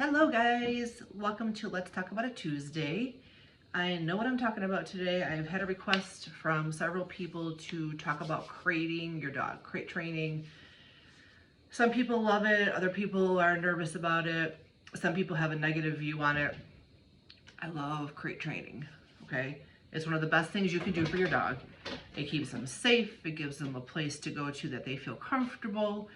Hello guys, welcome to Let's Talk About It Tuesday. I know what I'm talking about today. I've had a request from several people to talk about crating your dog, crate training. Some people love it, other people are nervous about it. Some people have a negative view on it. I love crate training, okay? It's one of the best things you can do for your dog. It keeps them safe, it gives them a place to go to that they feel comfortable.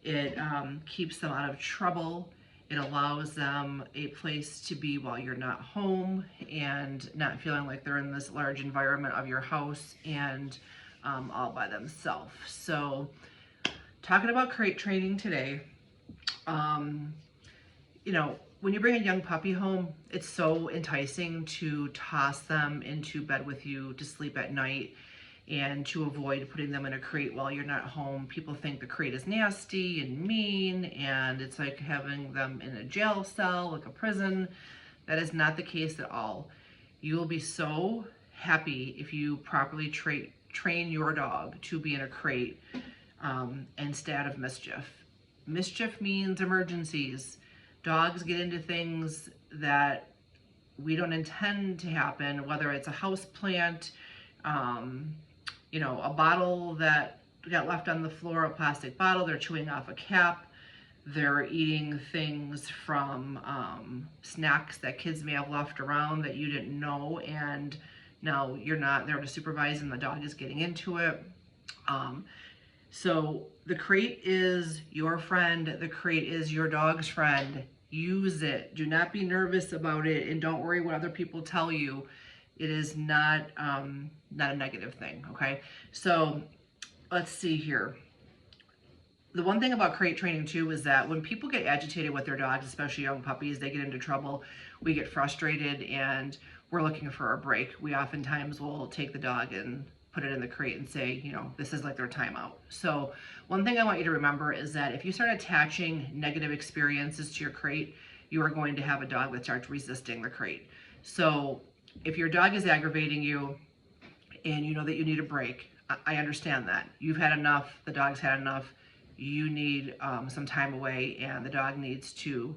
It keeps them out of trouble. It allows them a place to be while you're not home and not feeling like they're in this large environment of your house and all by themselves. So talking about crate training today, when you bring a young puppy home, it's so enticing to toss them into bed with you to sleep at night and to avoid putting them in a crate while you're not home. People think the crate is nasty and mean and it's like having them in a jail cell, like a prison. That is not the case at all. You will be so happy if you properly train your dog to be in a crate instead of mischief. Mischief means emergencies. Dogs get into things that we don't intend to happen, whether it's a house plant, a bottle that got left on the floor, a plastic bottle, they're chewing off a cap, they're eating things from snacks that kids may have left around that you didn't know, and now you're not there to supervise and the dog is getting into it. So the crate is your friend, the crate is your dog's friend. Use it. Do not be nervous about it and don't worry what other people tell you. It is not a negative thing, okay? So let's see here. The one thing about crate training too is that when people get agitated with their dogs, especially young puppies, they get into trouble, we get frustrated and we're looking for a break. We oftentimes will take the dog and put it in the crate and say, this is like their timeout. So one thing I want you to remember is that if you start attaching negative experiences to your crate, you are going to have a dog that starts resisting the crate. So if your dog is aggravating you and you know that you need a break, I understand that. You've had enough, the dog's had enough, you need some time away and the dog needs to,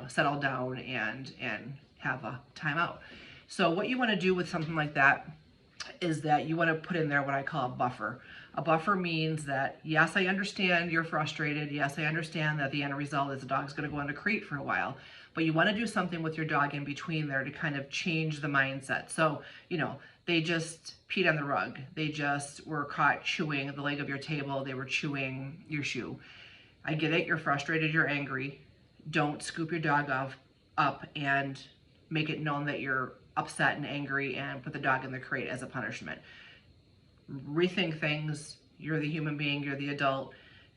settle down and have a timeout. So what you want to do with something like that is that you want to put in there what I call a buffer. A buffer means that, yes, I understand you're frustrated. Yes, I understand that the end result is the dog's going to go into crate for a while, but you want to do something with your dog in between there to kind of change the mindset. So, they just peed on the rug. They just were caught chewing the leg of your table. They were chewing your shoe. I get it. You're frustrated. You're angry. Don't scoop your dog up and make it known that you're upset and angry and put the dog in the crate as a punishment. Rethink things. You're the human being. You're the adult.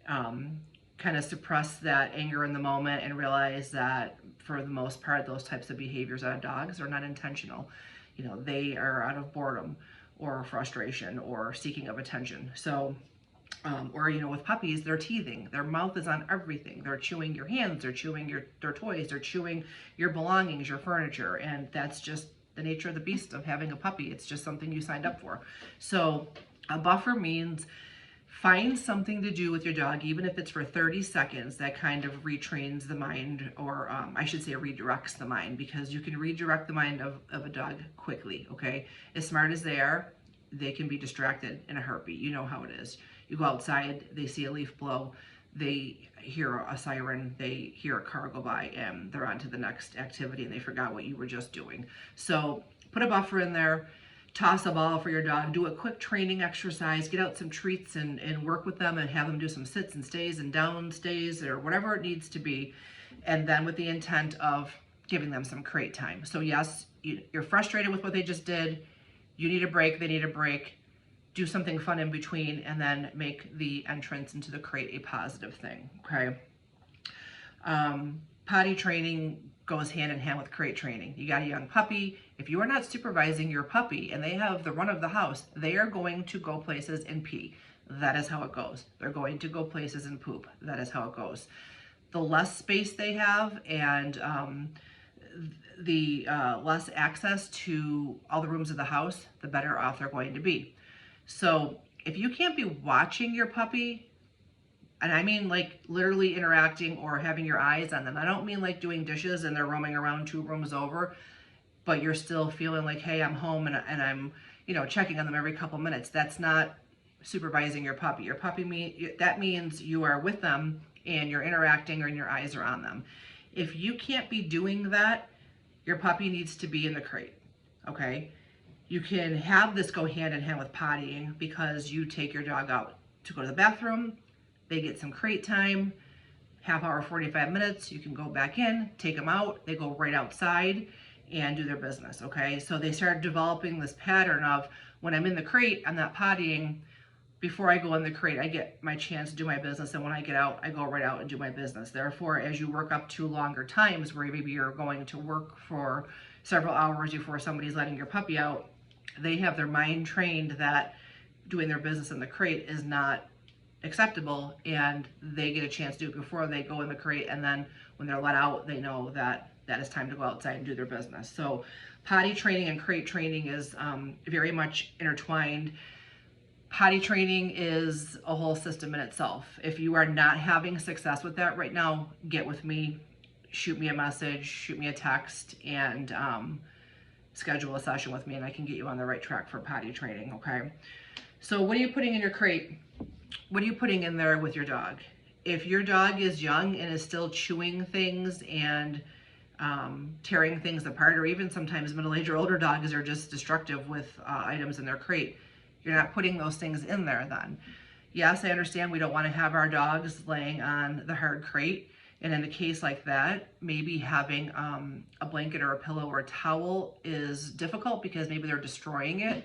Kind of suppress that anger in the moment and realize that for the most part, those types of behaviors out of dogs are not intentional. They are out of boredom or frustration or seeking of attention. So, with puppies, they're teething. Their mouth is on everything. They're chewing your hands. They're chewing their toys. They're chewing your belongings, your furniture. And that's just the nature of the beast of having a puppy. It's just something you signed up for. So a buffer means find something to do with your dog, even if it's for 30 seconds, that kind of retrains the mind, or I should say redirects the mind, because you can redirect the mind of a dog quickly, okay? As smart as they are, they can be distracted in a heartbeat. You know how it is. You go outside, they see a leaf blow, they hear a siren, they hear a car go by, and they're on to the next activity, and they forgot what you were just doing. So put a buffer in there. Toss a ball for your dog, do a quick training exercise, get out some treats and work with them and have them do some sits and stays and down stays or whatever it needs to be. And then with the intent of giving them some crate time. So yes, you're frustrated with what they just did. You need a break, they need a break. Do something fun in between and then make the entrance into the crate a positive thing, okay? Potty training goes hand in hand with crate training. You got a young puppy. If you are not supervising your puppy and they have the run of the house, they are going to go places and pee. That is how it goes. They're going to go places and poop. That is how it goes. The less space they have and the less access to all the rooms of the house, the better off they're going to be. So if you can't be watching your puppy, And I mean like literally interacting or having your eyes on them. I don't mean like doing dishes and they're roaming around 2 rooms over, but you're still feeling like, hey, I'm home and I'm, checking on them every couple minutes. That's not supervising your puppy. Your puppy that means you are with them and you're interacting and your eyes are on them. If you can't be doing that, your puppy needs to be in the crate, okay? You can have this go hand in hand with pottying because you take your dog out to go to the bathroom, they get some crate time, half hour, 45 minutes, you can go back in, take them out, they go right outside and do their business, okay? So they started developing this pattern of when I'm in the crate, I'm not pottying. Before I go in the crate, I get my chance to do my business, and when I get out, I go right out and do my business. Therefore, as you work up to longer times where maybe you're going to work for several hours before somebody's letting your puppy out, they have their mind trained that doing their business in the crate is not acceptable, and they get a chance to do it before they go in the crate, and then when they're let out, they know that is time to go outside and do their business. So potty training and crate training is very much intertwined. Potty training is a whole system in itself. If you are not having success with that right now, get with me, shoot me a message, shoot me a text, and schedule a session with me, and I can get you on the right track for potty training, okay? So what are you putting in your crate? What are you putting in there with your dog? If your dog is young and is still chewing things and tearing things apart, or even sometimes middle-aged or older dogs are just destructive with items in their crate, you're not putting those things in there then. Yes, I understand we don't want to have our dogs laying on the hard crate. And in a case like that, maybe having a blanket or a pillow or a towel is difficult because maybe they're destroying it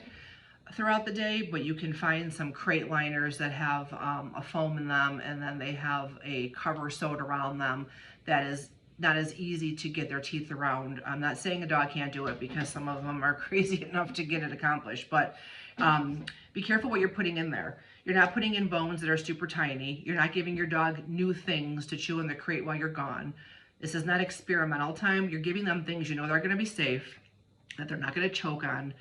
throughout the day, but you can find some crate liners that have a foam in them, and then they have a cover sewed around them that is not as easy to get their teeth around. I'm not saying a dog can't do it because some of them are crazy enough to get it accomplished, but be careful what you're putting in there. You're not putting in bones that are super tiny. You're not giving your dog new things to chew in the crate while you're gone. This is not experimental time. You're giving them things you know they're going to be safe, that they're not going to choke on,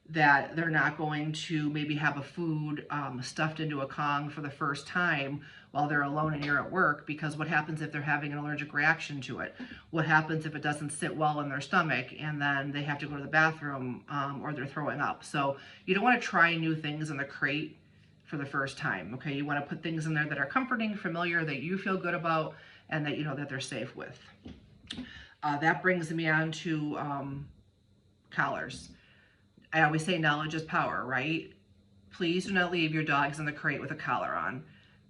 that they're not going to maybe have a food stuffed into a Kong for the first time while they're alone and you're at work, because what happens if they're having an allergic reaction to it? What happens if it doesn't sit well in their stomach and then they have to go to the bathroom or they're throwing up? So you don't want to try new things in the crate for the first time, okay? You want to put things in there that are comforting, familiar, that you feel good about, and that you know that they're safe with. That brings me on to collars. I always say knowledge is power, right? Please do not leave your dogs in the crate with a collar on.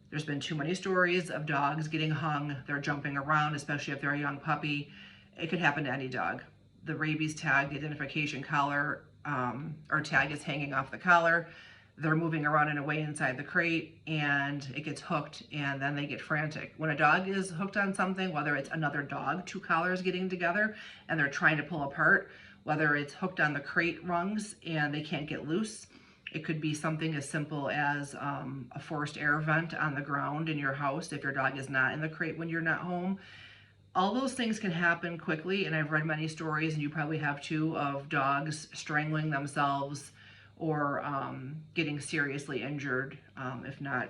There's been too many stories of dogs getting hung. They're jumping around, especially if they're a young puppy. It could happen to any dog. The rabies tag, the identification collar, or tag is hanging off the collar. They're moving around in a way inside the crate and it gets hooked, and then they get frantic. When a dog is hooked on something, whether it's another dog, two collars getting together and they're trying to pull apart, whether it's hooked on the crate rungs and they can't get loose. It could be something as simple as a forced air vent on the ground in your house if your dog is not in the crate when you're not home. All those things can happen quickly, and I've read many stories, and you probably have too, of dogs strangling themselves or getting seriously injured, if not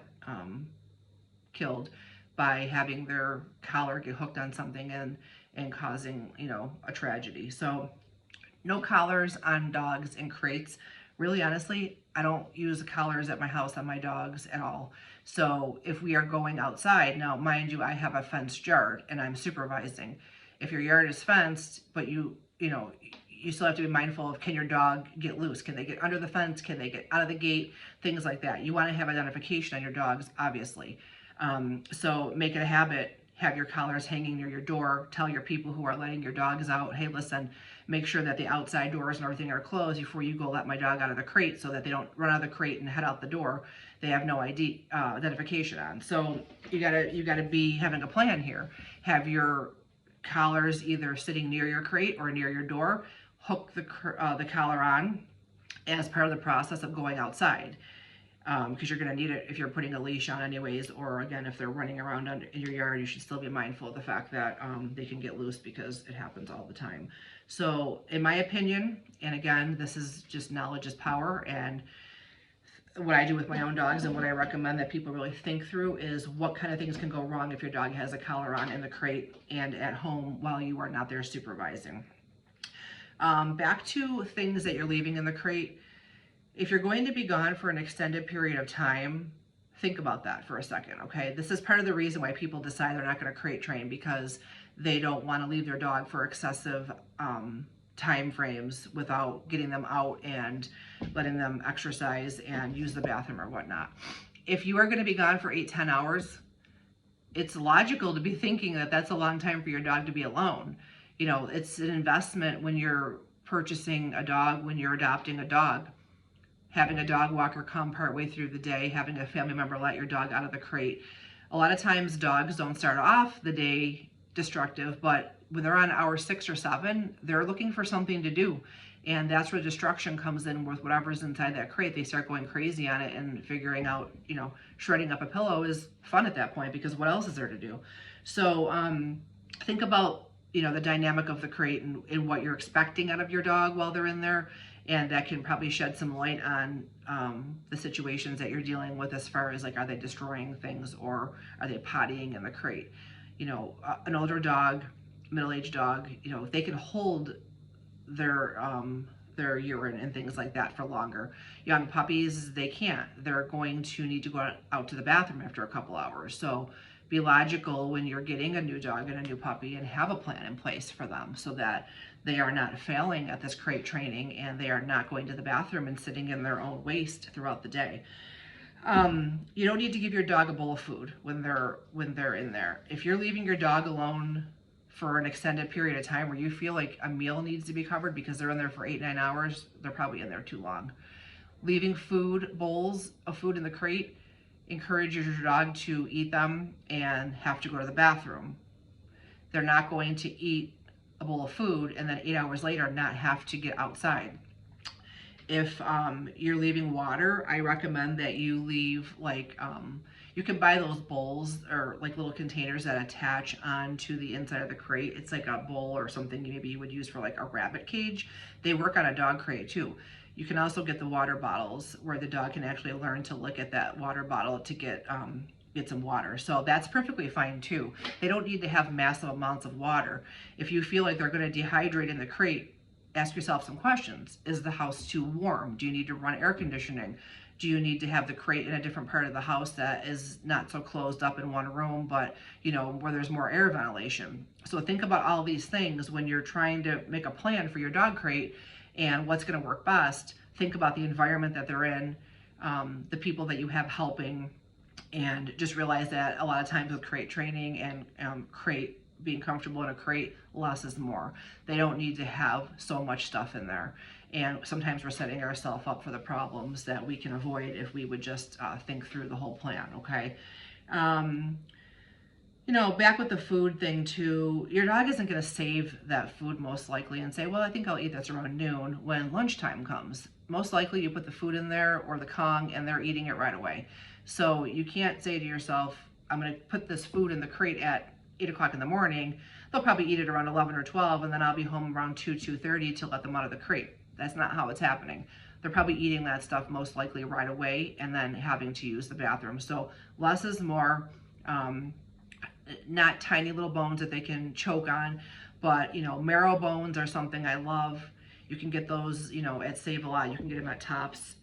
killed, by having their collar get hooked on something and causing, a tragedy. So no collars on dogs in crates. Really, honestly, I don't use collars at my house on my dogs at all. So if we are going outside, now mind you, I have a fenced yard and I'm supervising. If your yard is fenced, but you still have to be mindful of, can your dog get loose? Can they get under the fence? Can they get out of the gate? Things like that. You want to have identification on your dogs, obviously. So make it a habit. Have your collars hanging near your door. Tell your people who are letting your dogs out, hey, listen, make sure that the outside doors and everything are closed before you go let my dog out of the crate, so that they don't run out of the crate and head out the door. They have no identification on. So you gotta be having a plan here. Have your collars either sitting near your crate or near your door. Hook the collar on as part of the process of going outside. Because you're going to need it if you're putting a leash on anyways, or again, if they're running around in your yard, you should still be mindful of the fact that they can get loose because it happens all the time. So in my opinion, and again, this is just knowledge is power, and what I do with my own dogs and what I recommend that people really think through is what kind of things can go wrong if your dog has a collar on in the crate and at home while you are not there supervising. Back to things that you're leaving in the crate. If you're going to be gone for an extended period of time, think about that for a second, okay? This is part of the reason why people decide they're not going to crate train, because they don't want to leave their dog for excessive time frames without getting them out and letting them exercise and use the bathroom or whatnot. If you are going to be gone for 8-10 hours, it's logical to be thinking that that's a long time for your dog to be alone. You know, it's an investment when you're purchasing a dog, when you're adopting a dog. Having a dog walker come partway through the day, having a family member let your dog out of the crate. A lot of times dogs don't start off the day destructive, but when they're on hour 6 or 7, they're looking for something to do. And that's where destruction comes in with whatever's inside that crate. They start going crazy on it and figuring out, you know, shredding up a pillow is fun at that point because what else is there to do? So think about, you know, the dynamic of the crate and what you're expecting out of your dog while they're in there. And that can probably shed some light on the situations that you're dealing with as far as like, are they destroying things or are they pottying in the crate? You know, an older dog, middle-aged dog, you know, if they can hold their urine and things like that for longer. Young puppies, they can't. They're going to need to go out to the bathroom after a couple hours. So be logical when you're getting a new dog and a new puppy and have a plan in place for them so that they are not failing at this crate training and they are not going to the bathroom and sitting in their own waste throughout the day. You don't need to give your dog a bowl of food when they're in there. If you're leaving your dog alone for an extended period of time where you feel like a meal needs to be covered because they're in there for 8-9 hours, they're probably in there too long. Leaving bowls of food in the crate encourages your dog to eat them and have to go to the bathroom. They're not going to eat a bowl of food and then 8 hours later not have to get outside. If you're leaving water, I recommend that you leave like, you can buy those bowls or like little containers that attach onto the inside of the crate. It's like a bowl or something maybe you would use for like a rabbit cage. They work on a dog crate too. You can also get the water bottles where the dog can actually learn to lick at that water bottle to get some water. So that's perfectly fine too. They don't need to have massive amounts of water. If you feel like they're going to dehydrate in the crate, ask yourself some questions. Is the house too warm? Do you need to run air conditioning? Do you need to have the crate in a different part of the house that is not so closed up in one room, but you know, where there's more air ventilation? So think about all these things when you're trying to make a plan for your dog crate and what's going to work best. Think about the environment that they're in, the people that you have helping, and just realize that a lot of times with crate training and being comfortable in a crate, less is more. They don't need to have so much stuff in there. And sometimes we're setting ourselves up for the problems that we can avoid if we would just think through the whole plan, okay? You know, back with the food thing too, your dog isn't going to save that food most likely and say, well, I think I'll eat this around noon when lunchtime comes. Most likely you put the food in there or the Kong and they're eating it right away. So you can't say to yourself, I'm going to put this food in the crate at 8 o'clock in the morning. They'll probably eat it around 11 or 12 and then I'll be home around 2:30 to let them out of the crate. That's not how it's happening. They're probably eating that stuff most likely right away and then having to use the bathroom. So less is more. Not tiny little bones that they can choke on, but you know, marrow bones are something I love. You can get those, you know, at Save a Lot. You can get them at Tops.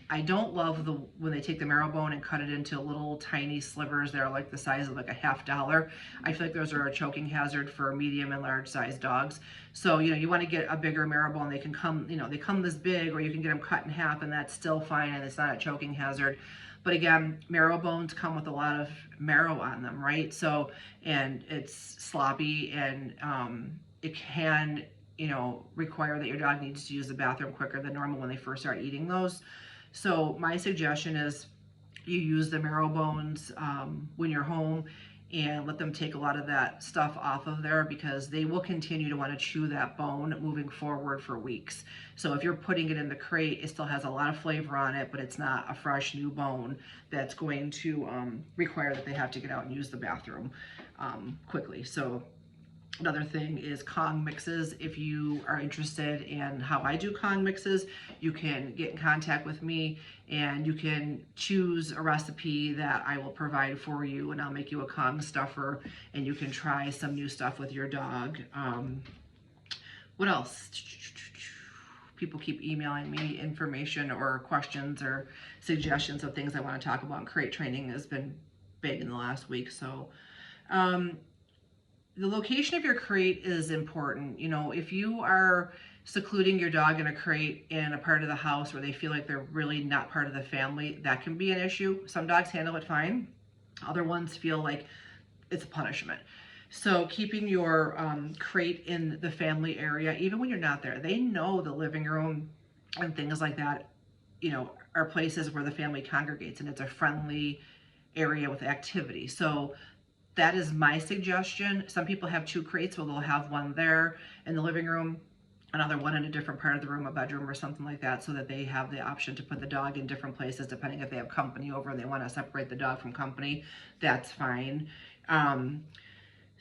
I don't love when they take the marrow bone and cut it into little tiny slivers that are like the size of like a $50. I feel like those are a choking hazard for medium and large size dogs. So, you know, you want to get a bigger marrow bone. They can come, you know, they come this big, or you can get them cut in half and that's still fine and it's not a choking hazard. But again, marrow bones come with a lot of marrow on them, right? So, and it's sloppy and it can, you know, require that your dog needs to use the bathroom quicker than normal when they first start eating those. So my suggestion is you use the marrow bones when you're home and let them take a lot of that stuff off of there, because they will continue to want to chew that bone moving forward for weeks. So if you're putting it in the crate, it still has a lot of flavor on it, but it's not a fresh new bone that's going to require that they have to get out and use the bathroom quickly. So Another thing is Kong mixes. If you are interested in how I do Kong mixes, you can get in contact with me and you can choose a recipe that I will provide for you, and I'll make you a Kong stuffer and you can try some new stuff with your dog. What else? People keep emailing me information or questions or suggestions of things I want to talk about. Crate training has been big in the last week. So the location of your crate is important. You know, if you are secluding your dog in a crate in a part of the house where they feel like they're really not part of the family, that can be an issue. Some dogs handle it fine. Other ones feel like it's a punishment. So keeping your crate in the family area, even when you're not there, they know the living room and things like that, you know, are places where the family congregates and it's a friendly area with activity. So that is my suggestion. Some people have 2 crates, where they'll have one there in the living room, another one in a different part of the room, a bedroom or something like that, so that they have the option to put the dog in different places depending if they have company over and they want to separate the dog from company. That's fine.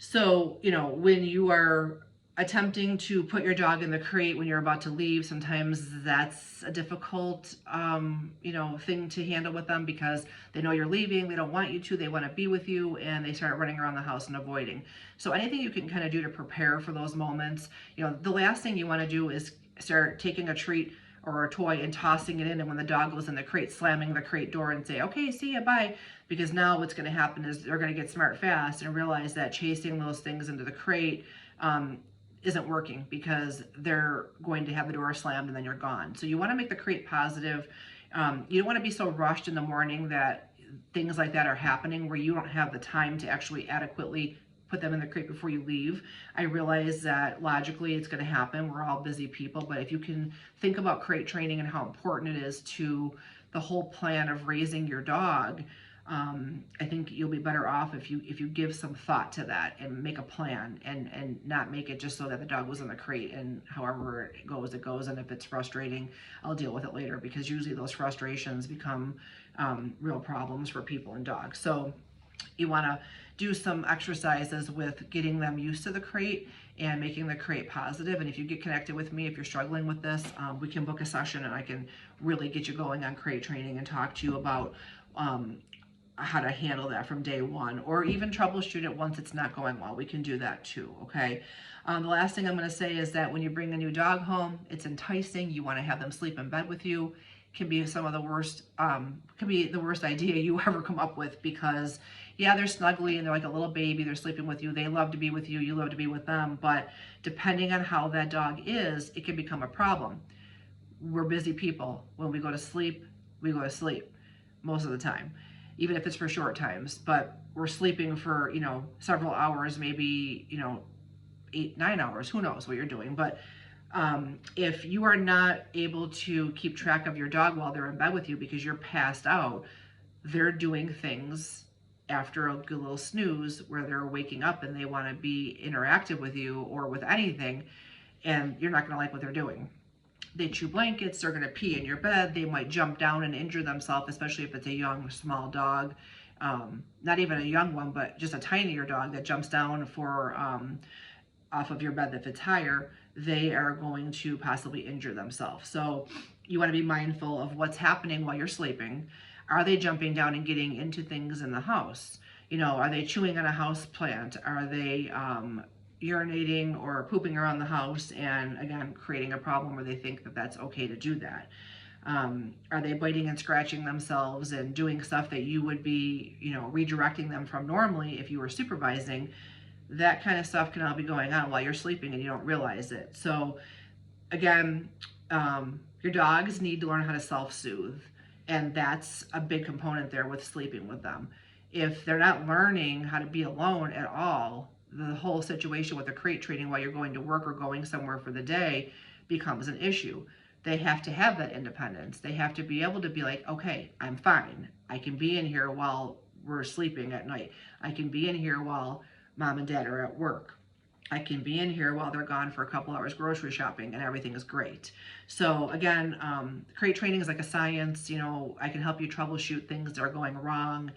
So, you know, when you are attempting to put your dog in the crate when you're about to leave, sometimes that's a difficult, you know, thing to handle with them because they know you're leaving, they don't want you to, they want to be with you, and they start running around the house and avoiding. So anything you can kind of do to prepare for those moments. You know, the last thing you want to do is start taking a treat or a toy and tossing it in, and when the dog goes in the crate, slamming the crate door and say, okay, see ya, bye. Because now what's going to happen is they're going to get smart fast and realize that chasing those things into the crate isn't working, because they're going to have the door slammed and then you're gone. So you want to make the crate positive. You don't want to be so rushed in the morning that things like that are happening where you don't have the time to actually adequately put them in the crate before you leave. I realize that logically it's going to happen. We're all busy people, but if you can think about crate training and how important it is to the whole plan of raising your dog, I think you'll be better off if you give some thought to that and make a plan, and not make it just so that the dog was in the crate and however it goes, it goes. And if it's frustrating, I'll deal with it later, because usually those frustrations become real problems for people and dogs. So you want to do some exercises with getting them used to the crate and making the crate positive. And if you get connected with me, if you're struggling with this, we can book a session and I can really get you going on crate training and talk to you about how to handle that from day one, or even troubleshoot it once it's not going well. We can do that too, okay? The last thing I'm going to say is that when you bring a new dog home, it's enticing. You want to have them sleep in bed with you. Can be some of the worst, can be the worst idea you ever come up with, because yeah, they're snuggly and they're like a little baby. They're sleeping with you. They love to be with you. You love to be with them. But depending on how that dog is, it can become a problem. We're busy people. When we go to sleep, we go to sleep most of the time, even if it's for short times. But we're sleeping for, you know, several hours, maybe, you know, 8-9 hours. Who knows what you're doing? But if you are not able to keep track of your dog while they're in bed with you because you're passed out, they're doing things after a good little snooze where they're waking up and they want to be interactive with you or with anything, and you're not going to like what they're doing. They chew blankets, they're going to pee in your bed, they might jump down and injure themselves, especially if it's a young, small dog. Not even a young one, but just a tinier dog that jumps down for off of your bed if it's higher, they are going to possibly injure themselves. So you want to be mindful of what's happening while you're sleeping. Are they jumping down and getting into things in the house? You know, are they chewing on a house plant? Are they urinating or pooping around the house and, again, creating a problem where they think that that's okay to do that? Are they biting and scratching themselves and doing stuff that you would be, you know, redirecting them from normally if you were supervising? That kind of stuff can all be going on while you're sleeping and you don't realize it. So again, your dogs need to learn how to self-soothe, and that's a big component there with sleeping with them. If they're not learning how to be alone at all, the whole situation with the crate training while you're going to work or going somewhere for the day becomes an issue. They have to have that independence. They have to be able to be like, okay, I'm fine. I can be in here while we're sleeping at night. I can be in here while mom and dad are at work. I can be in here while they're gone for a couple hours grocery shopping and everything is great. So again, crate training is like a science. You know, I can help you troubleshoot things that are going wrong.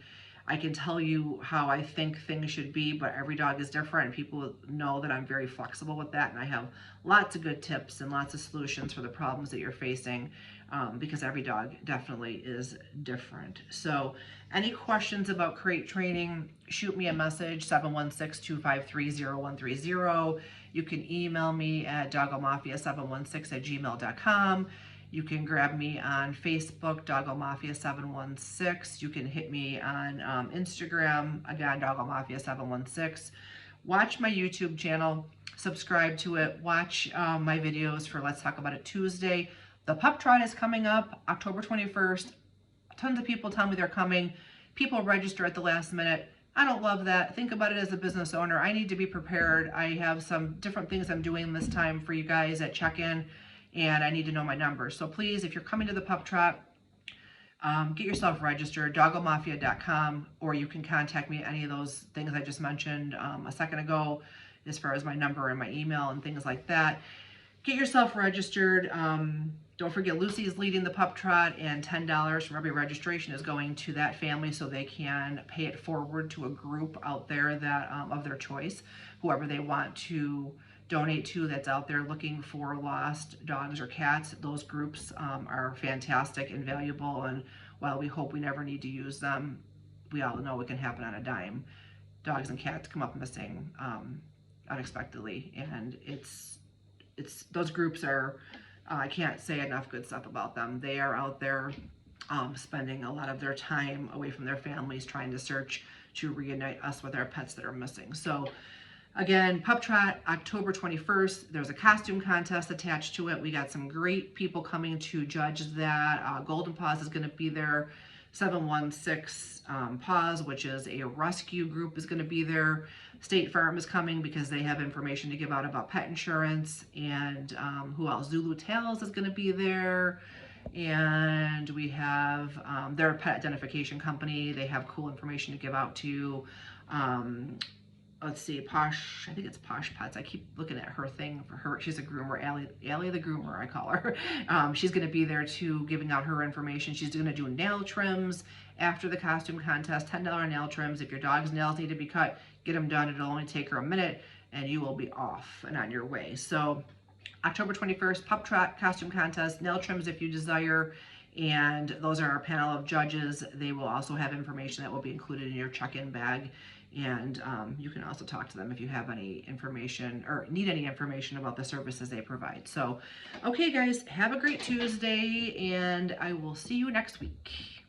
I can tell you how I think things should be, but every dog is different, and people know that I'm very flexible with that, and I have lots of good tips and lots of solutions for the problems that you're facing, because every dog definitely is different. So any questions about crate training, shoot me a message, 716-253-0130. You can email me at doggomafia716@gmail.com. You can grab me on Facebook, Doggo Mafia 716. You can hit me on Instagram, again, Doggo Mafia 716. Watch my YouTube channel, subscribe to it, watch my videos for Let's Talk About It Tuesday. The Pup Trot is coming up October 21st. Tons of people tell me they're coming. People register at the last minute. I don't love that. Think about it as a business owner. I need to be prepared. I have some different things I'm doing this time for you guys at check-in, and I need to know my numbers. So please, if you're coming to the Pup Trot, get yourself registered, doggomafia.com, or you can contact me at any of those things I just mentioned a second ago, as far as my number and my email and things like that. Get yourself registered. Don't forget, Lucy is leading the Pup Trot, and $10 from every registration is going to that family so they can pay it forward to a group out there that of their choice, whoever they want to donate to that's out there looking for lost dogs or cats. Those groups are fantastic and valuable, and while we hope we never need to use them, we all know it can happen on a dime. Dogs and cats come up missing unexpectedly, and it's those groups are, I can't say enough good stuff about them. They are out there spending a lot of their time away from their families trying to search to reunite us with our pets that are missing. So again, Pup Trot, October 21st. There's a costume contest attached to it. We got some great people coming to judge that. Golden Paws is going to be there. 716 Paws, which is a rescue group, is going to be there. State Farm is coming because they have information to give out about pet insurance. And who else? Zulu Tales is going to be there. And we have, they're a pet identification company. They have cool information to give out to let's see, Posh, I think it's Posh Pets. I keep looking at her thing for her. She's a groomer, Allie the groomer, I call her. She's going to be there too, giving out her information. She's going to do nail trims after the costume contest, $10 nail trims. If your dog's nails need to be cut, get them done. It'll only take her a minute and you will be off and on your way. So October 21st, Pup Trot costume contest, nail trims if you desire. And those are our panel of judges. They will also have information that will be included in your check-in bag. And you can also talk to them if you have any information or need any information about the services they provide. So, okay guys, have a great Tuesday, and I will see you next week.